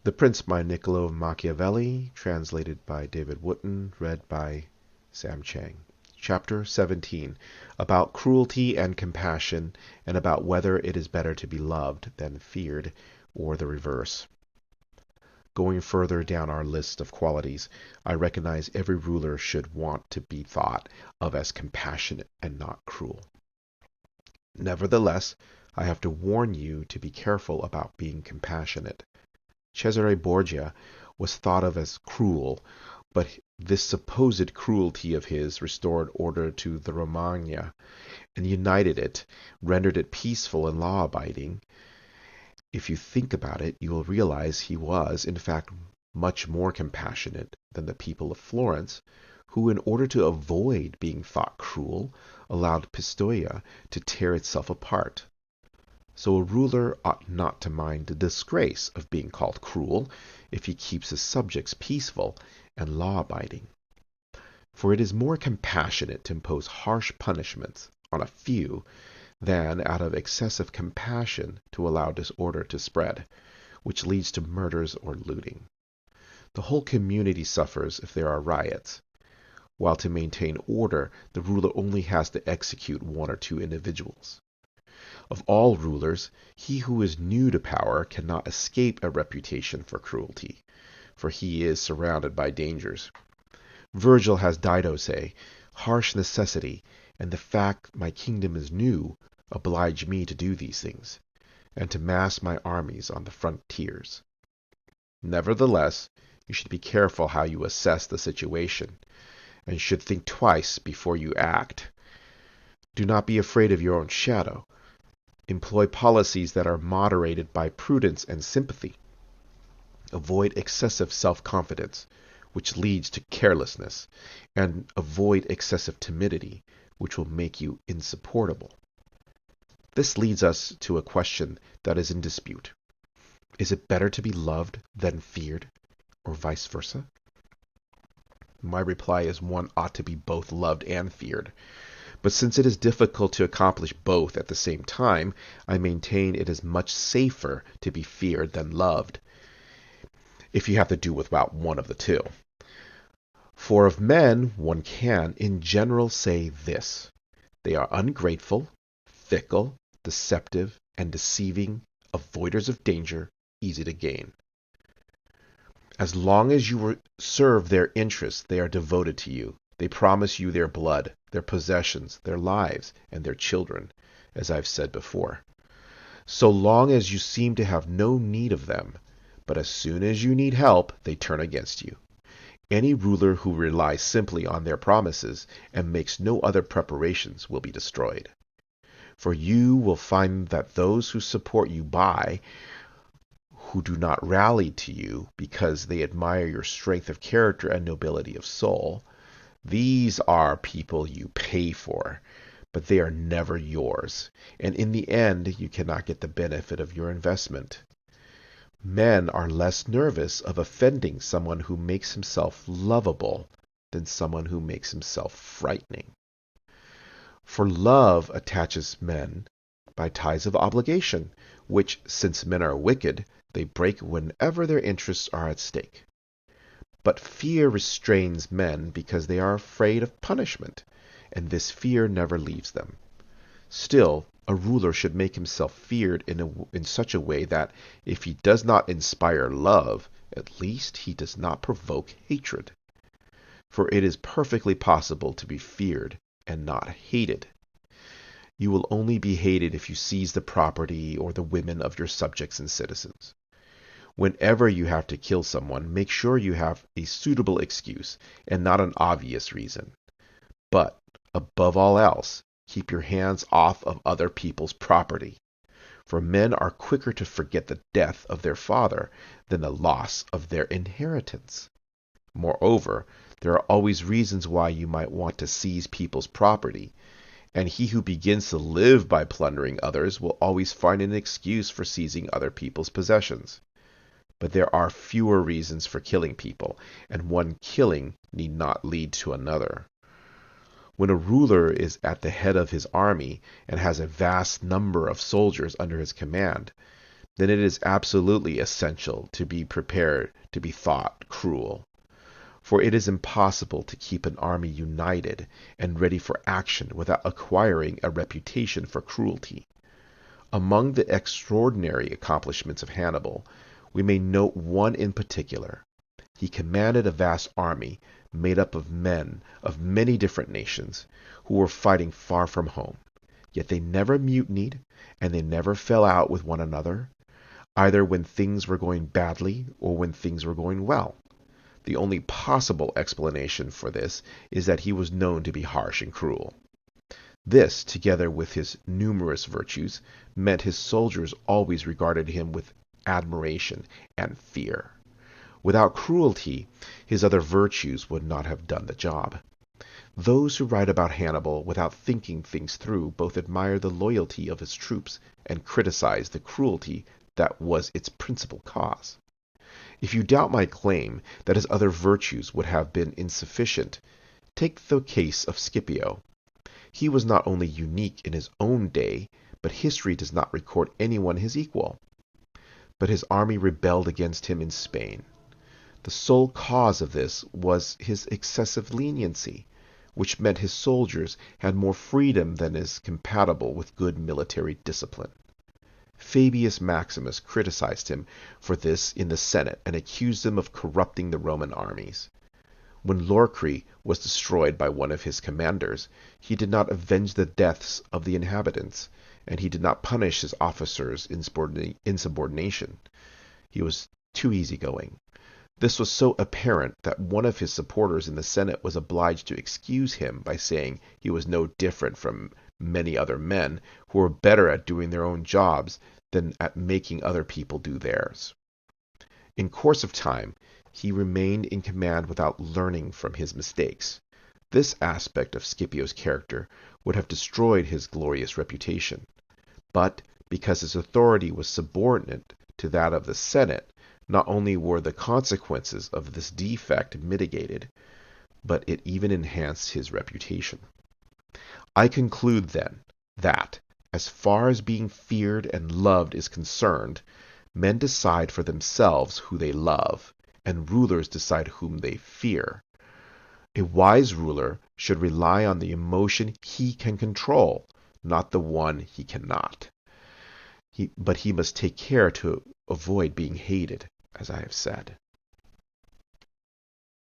The Prince by Niccolo Machiavelli, translated by David Wooten, read by Sam Chang. Chapter 17, about cruelty and compassion, and about whether it is better to be loved than feared, or the reverse. Going further down our list of qualities, I recognize every ruler should want to be thought of as compassionate and not cruel. Nevertheless, I have to warn you to be careful about being compassionate. Cesare Borgia was thought of as cruel, but this supposed cruelty of his restored order to the Romagna and united it, rendered it peaceful and law-abiding. If you think about it, you will realize he was, in fact, much more compassionate than the people of Florence, who, in order to avoid being thought cruel, allowed Pistoia to tear itself apart. So a ruler ought not to mind the disgrace of being called cruel if he keeps his subjects peaceful and law-abiding. For it is more compassionate to impose harsh punishments on a few than out of excessive compassion to allow disorder to spread, which leads to murders or looting. The whole community suffers if there are riots, while to maintain order the ruler only has to execute one or two individuals. Of all rulers, he who is new to power cannot escape a reputation for cruelty, for he is surrounded by dangers. Virgil has Dido say, "Harsh necessity, and the fact my kingdom is new, oblige me to do these things, and to mass my armies on the frontiers." Nevertheless, you should be careful how you assess the situation, and should think twice before you act. Do not be afraid of your own shadow. Employ policies that are moderated by prudence and sympathy. Avoid excessive self-confidence, which leads to carelessness, and avoid excessive timidity, which will make you insupportable. This leads us to a question that is in dispute. Is it better to be loved than feared, or vice versa? My reply is one ought to be both loved and feared. But since it is difficult to accomplish both at the same time, I maintain it is much safer to be feared than loved, if you have to do without one of the two. For of men one can, in general, say this: they are ungrateful, fickle, deceptive, and deceiving, avoiders of danger, easy to gain. As long as you serve their interests, they are devoted to you. They promise you their blood, their possessions, their lives, and their children, as I've said before. So long as you seem to have no need of them, but as soon as you need help, they turn against you. Any ruler who relies simply on their promises and makes no other preparations will be destroyed. For you will find that those who support you who do not rally to you because they admire your strength of character and nobility of soul, these are people you pay for, but they are never yours, and in the end you cannot get the benefit of your investment. Men are less nervous of offending someone who makes himself lovable than someone who makes himself frightening. For love attaches men by ties of obligation, which, since men are wicked, they break whenever their interests are at stake. But fear restrains men because they are afraid of punishment, and this fear never leaves them. Still, a ruler should make himself feared in such a way that, if he does not inspire love, at least he does not provoke hatred. For it is perfectly possible to be feared and not hated. You will only be hated if you seize the property or the women of your subjects and citizens. Whenever you have to kill someone, make sure you have a suitable excuse and not an obvious reason. But, above all else, keep your hands off of other people's property. For men are quicker to forget the death of their father than the loss of their inheritance. Moreover, there are always reasons why you might want to seize people's property, and he who begins to live by plundering others will always find an excuse for seizing other people's possessions. But there are fewer reasons for killing people, and one killing need not lead to another. When a ruler is at the head of his army and has a vast number of soldiers under his command, then it is absolutely essential to be prepared to be thought cruel. For it is impossible to keep an army united and ready for action without acquiring a reputation for cruelty. Among the extraordinary accomplishments of Hannibal, we may note one in particular. He commanded a vast army made up of men of many different nations who were fighting far from home. Yet they never mutinied, and they never fell out with one another, either when things were going badly or when things were going well. The only possible explanation for this is that he was known to be harsh and cruel. This, together with his numerous virtues, meant his soldiers always regarded him with admiration and fear. Without cruelty, his other virtues would not have done the job. Those who write about Hannibal without thinking things through both admire the loyalty of his troops and criticize the cruelty that was its principal cause. If you doubt my claim that his other virtues would have been insufficient, take the case of Scipio. He was not only unique in his own day, but history does not record anyone his equal. But his army rebelled against him in Spain. The sole cause of this was his excessive leniency, which meant his soldiers had more freedom than is compatible with good military discipline. Fabius Maximus criticized him for this in the Senate and accused him of corrupting the Roman armies. When Lorcre was destroyed by one of his commanders, he did not avenge the deaths of the inhabitants, and he did not punish his officers' insubordination. He was too easygoing. This was so apparent that one of his supporters in the Senate was obliged to excuse him by saying he was no different from many other men who were better at doing their own jobs than at making other people do theirs. In course of time, he remained in command without learning from his mistakes. This aspect of Scipio's character would have destroyed his glorious reputation. But because his authority was subordinate to that of the Senate, not only were the consequences of this defect mitigated, but it even enhanced his reputation. I conclude, then, that, as far as being feared and loved is concerned, men decide for themselves who they love, and rulers decide whom they fear. A wise ruler should rely on the emotion he can control, not the one he cannot. But he must take care to avoid being hated, as I have said.